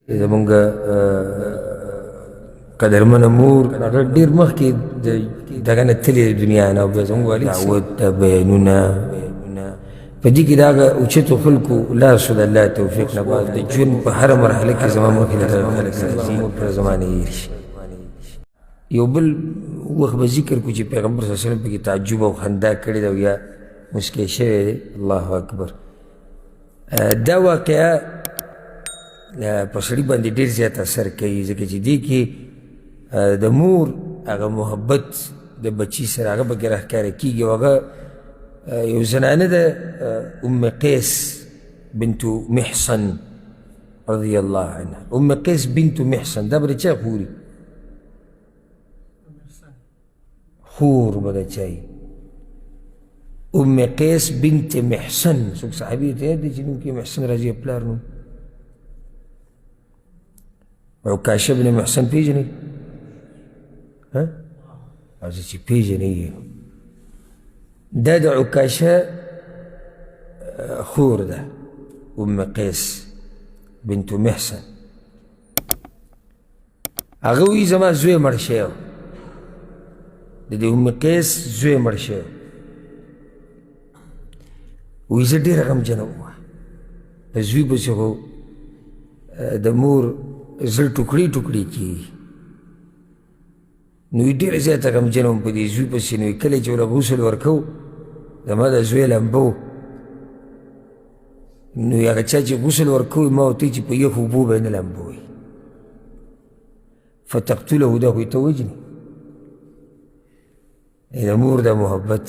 زمونږ قدرمنه مور هغه ډېر مخکې دغه نه تللې دنیا نه او بیا زموږ والد دعوت بیانونه په دې کې د هغه اوچتو خلکو لاسو د الله توفیق نه بعد د ژوند په هره مرحله کې زما مخکې دغه خلک راځي پر زمانه یې شي. یو بل وخت به ذکر کړو چې پیغمبر صلی الله علیه وسلم پکې تعجب او خندا کړې ده او یا مسکی شوی دی. الله اکبر. دا واقعه په سړي باندې ډېر زیات اثر کوي ځکه چې دې کې د مور هغه محبت د بچي سره هغه پکې راښکاره کېږي او هغه یو زنانه ده ام قیس بنت محصن رضی الله عنها. ام قیس بنت محصن دا به د چا خوري؟ خور به د چا وي؟ ام قیس بنت محصن. څوک صحابي ته یاد دی چې نوم کې محصن راځي پلار نوم؟ عکاشه بن محصن پیژنئ؟ راځه چې پیژنئ. دا د عکاشه خور ده ام قیس بنت محصن. هغه وایي زما زوی مړ شوی و، د دې ام قیس زوی مړ شوی و. وایي زه ډېره غمجنه وم، په زوی پسې خو د مور زړه ټوکړې ټوکړې کېږي. نو یې ډېره زیاته غمجنه وم په دې زوی پسې. نو کله چې ورله غسل ورکوو زما د زوی لمبه و، نو هغه چا چې غسل ورکوي ما ورته چې په یخو اوبو به یې نه لمبوي فتقتله، دا خو یې ته وجني. د مور دا محبت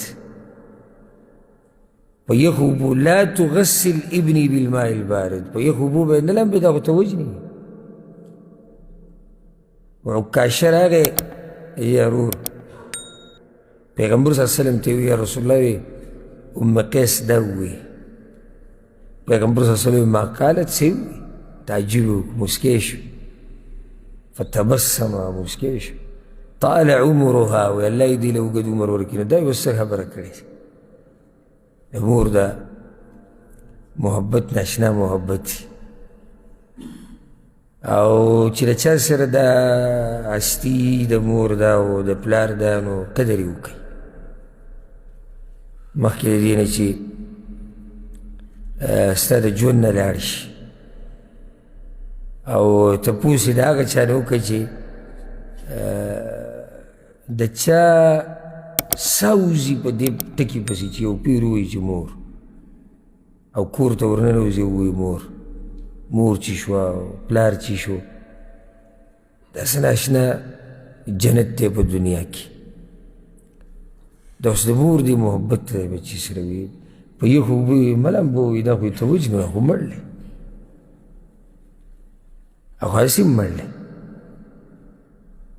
په یخو اوبو. لا تغسل ابني بالماء البارد، په یخو اوبو به یې نه لمبې، دا خو ته وجني. عکاشه راغی، یا رور پیغمبر صلی اللہ علیہ وسلم ته وی یا رسول الله وی ام قیس دا وی. پیغمبر صلی اللہ علیہ وسلم ما قالت سی وی تعجب مسکی شو فتبسم مسکی شو طال عمرها وی الله دې له اوږد عمر ورکړي. دا یې ورسره خبره کړې د مور دا محبت ناشنا محبت او چې د چا سره دا هستي د مور دا او د پلار دا نو قدر یې وکړئ مخکې د دې نه چې ستا د ژوند نه لاړ شي. او تپوس یې د هغه چا نه وکړه چې د چا سا وځي په دې ټکي پسې چې یو پیر ووایي چې مور، او کور ته ورننوځي ووایي مور، مور چې شوه پلار چې شو. داسې ناشنا جنت دی په دنیا کې. دا اوس د مور دی محبت دی بچي سره وي په یخو اوبه یې مه لمبوئ، دا خو یې ته وجني، خو مړ دی او هسې هم مړ دی.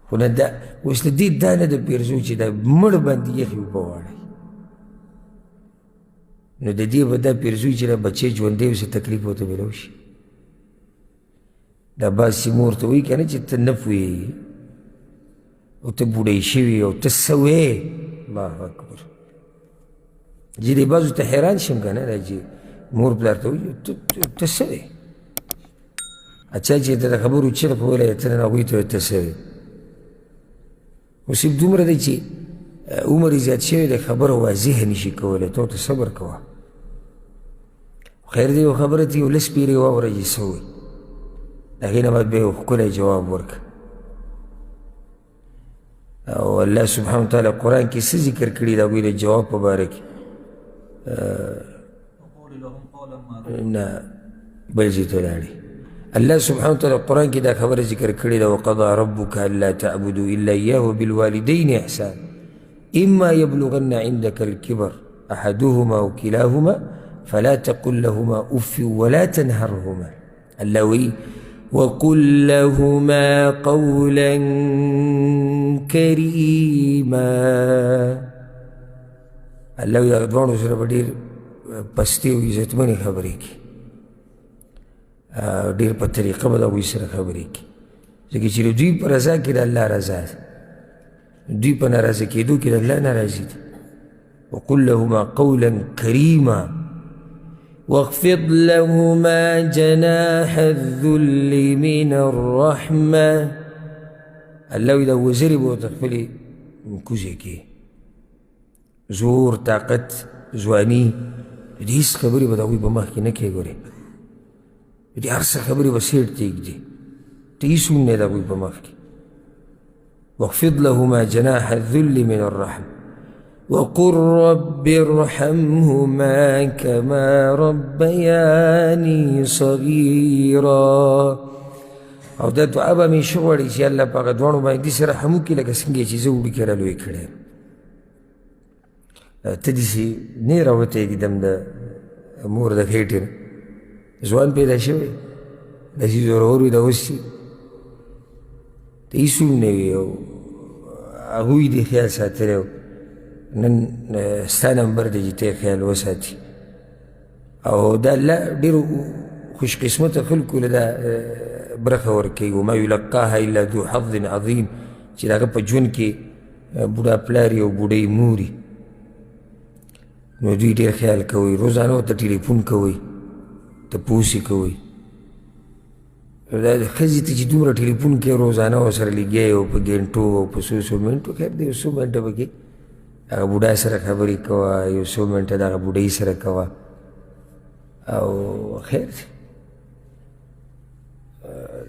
خو نه دا اوس د دې دا نه د پیرزو چې دا مړ باندې یخې اوبه واړئ. نو د دې به دا پیرزوي چې دا بچی ژوندی وي څه تکلیف ورته میلاو شي. دا باسې مور ته وایي که نه چې ته نه پوهېږي او ته بوډۍ شوي او ته څه وې. الله اکبر. چې دې بعضو ته حیران شم که نه، دا چې مور پلار ته وایي ته څه وې. اچھا چې ته د خبرو چرخ ویلی ته نن هغوی ته وایي ته څه وې. خو صرف دومره دی چې عمر یې زیات شوی دی، خبره واضح نشي کولی، ته ورته صبر کوه. خیر دی یو خبره ته یو لس پیرې واوره چې څه وایي، د هغې نه بعد بیا یو ښکلی جواب ورکړه. او الله سبحانه وتعالی قرآن کې څه ذکر کړي د هغوی د جواب په باره کې؟ نه بل ځای ته لاړې. الله سبحانه وتعالی قرآن کې دا خبره ذکر کړې ده وقضى ربك الا تعبدوا الا اياه وبالوالدين احسانا اما يبلغن عندك الكبر احدهما او كلاهما فلا تقل لهما اف ولا تنهرهما. الله وی وقل لهما قولا كريما. الله وی هغه دواړو سره به ډېر پستې او عزتمنې خبرې کړي، ډېر په طریقه به د هغوی سره خبرې کړي، ځکه چې د دوی په رضا کې د الله رضا ده، دوی په ناراضه کېدو کې د الله ناراضي ده. وقل لهما قولا كريما. واخفض لهما جناح الذل من الرحمة. الله اذا وزري بو تخفلي کوزی کې زور طاقت ځواني دې هیڅ خبرې به د هغوی په مخ کې نه کوې. ګورې دې هر څه خبرې به سیټ ته ږدي، ته هیڅ هم نه د هغوی په مخ کې. واخفض لهما جناح الذل من الرحم وقل رب ارحمهما كما ربياني صغيرا. او دا دعا به مې ښه غواړي چې الله په هغه دواړو باندې داسې رحم وکړي لکه څنګه چې زه وړوکې رالوی کړی یم. ته داسې نه یې راوتی ږدم د مور د خېټې نه، ځوان پیدا شوی داسې زورور وي دا اوس چې ته هېڅ هم نه وي او هغوی دې خیال ساتلی و. نن ستا نمبر دی چې ته یې خیال وساتي. او دا الله ډېرو خوش قسمته خلکو له دا برخه ورکوي. وما یلقاها الا ذو حظ عظیم، چې د هغه په ژوند کې بوډا پلار او بوډۍ موري، نو دوی ډېر خیال کوئ. روزانه ورته ټلیفون کوئ، تپوس یې کوئ. دا ښځې ته چې دومره ټلیفون کوي روزانه ورسره لګیا یې او په ګنټو او په څو څو منټو، خیر د یو څو منټه پکې هغه بوډا سره خبرې کوه، یو څو منټه د هغه بوډۍ سره کوه او خیر دی.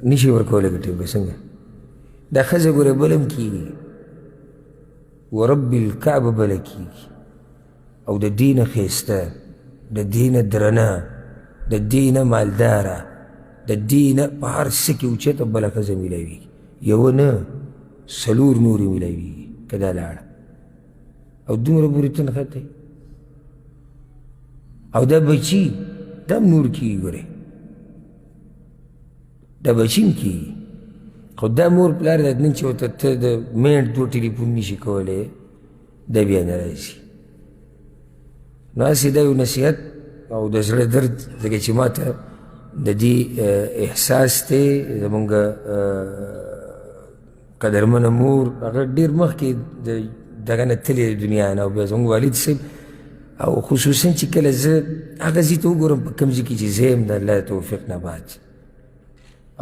نشي ورکولی ګټې به څنګه. دا ښځه ګوره بله هم کېږي، ورب الکعبه بله کېږي، او د دې نه ښایسته، د دې نه درنه، د دې نه مالداره، د دې نه په هر څه کې اوچته بله ښځه میلاوېږي. یوه نه 4 نورې میلاوېږي که دا لاړه، او دومره پورې تنخوا ته او دا بچي دا هم نور کېږي. ګورې دا بچي هم کېږي، خو دا مور پلار دا نن چې ورته ته د منټ 2 ټلیفون نشي کولی، دا بیا نه راځي. نو هسې دا یو نصیحت او د زړه درد ځکه چې ما ته د دې احساس دی. زمونږ قدرمنه مور هغه ډېر مخکې د دغه نه تلې د دنیا نه، او بیا زمونږ والد صاحب، او خصوصا چې کله زه هغه ځای ته وګورم په کوم ځای کې چې زه یم د الله توفیق نه بعد،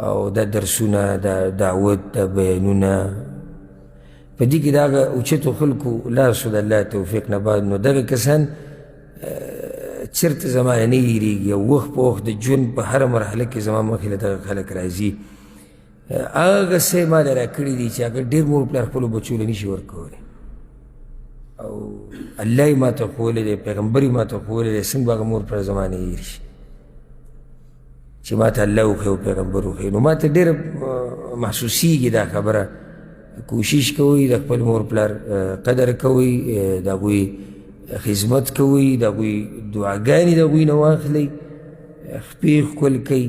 او دا درسونه، دا دعوت، دا بیانونه، په دې کې د هغه اوچتو خلکو لاسو د الله توفیق نه بعد، نو دغه کسان چېرته زما نه هېرېږي. او وخت په وخت د ژوند په هره مرحله کې زما مخې له دغه خلک راځي. هغه څه یې ما له راکړي دي چې هغه ډېر مور پلار خپلو بچو له نشي ورکولی، او الله یې ما ته ښوولی دی، پیغمبر یې ما ته ښوولی دی. څنګه به هغه مور پلار زما نه هېر شي چې ما ته الله وښیي او پیغمبر وښیي. نو ما ته ډېره محسوسېږي دا خبره. کوشش کوئ د خپل مور پلار قدر کوئ، د هغوی خدمت کوئ، د هغوی دعاګانې د هغوی نه واخلئ، خپې ښکل کوئ،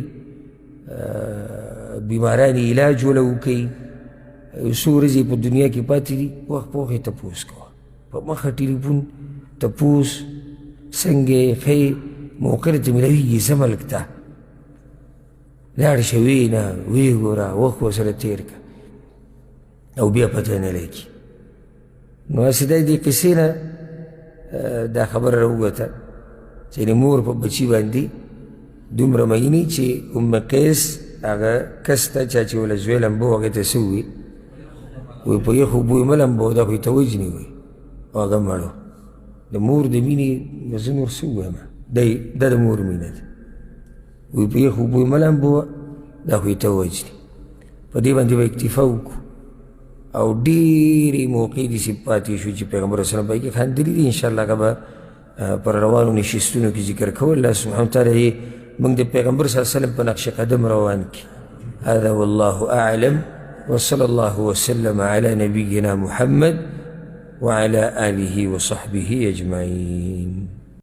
بیمارانې علاج وله وکئ. یو څو ورځې په دنیا کې پاتې دي، وخت په وخت یې تپوس کوه، په مخه ټلیفون تپوس څنګه یې ښې موقع درته میلاوېږي ځه ملک ته لاړ شه، ویې نه ویې ګوره، وخت ورسره تېر کړه او بیا پته نه لګي. نو هسې دا دې قصې نه دا خبره راووته چې د مور په بچي باندې دومره مینې چې ام قیس هغه کس ته چا چې وله زوی لمبه و هغې ته څه ووي، وایي په یخو اوبو یې مه لمبوه، دا خو یې ته وجني وایي، او هغه مړو. د مور د مینې زه نور څه ووایم، دا د مور مینه ده. وایي په یخو اوبو یې مه لمبوه، دا خو یې ته وجني. په دې باندې به اکتفا وکړو. او ډېرې موقعې داسې پاتې شو چې پیغمبر وسلم په هغې کې خندلي دي. انشاءالله هغه به پر روانو نشستونو کې ذکر کوو. الله سبحانه وتعالی یې موږ د پیغمبر صلی الله علیه وسلم په نقش قدم روان کړي. هذا والله أعلم وصلى الله وسلم على نبينا محمد وعلى آله وصحبه أجمعين.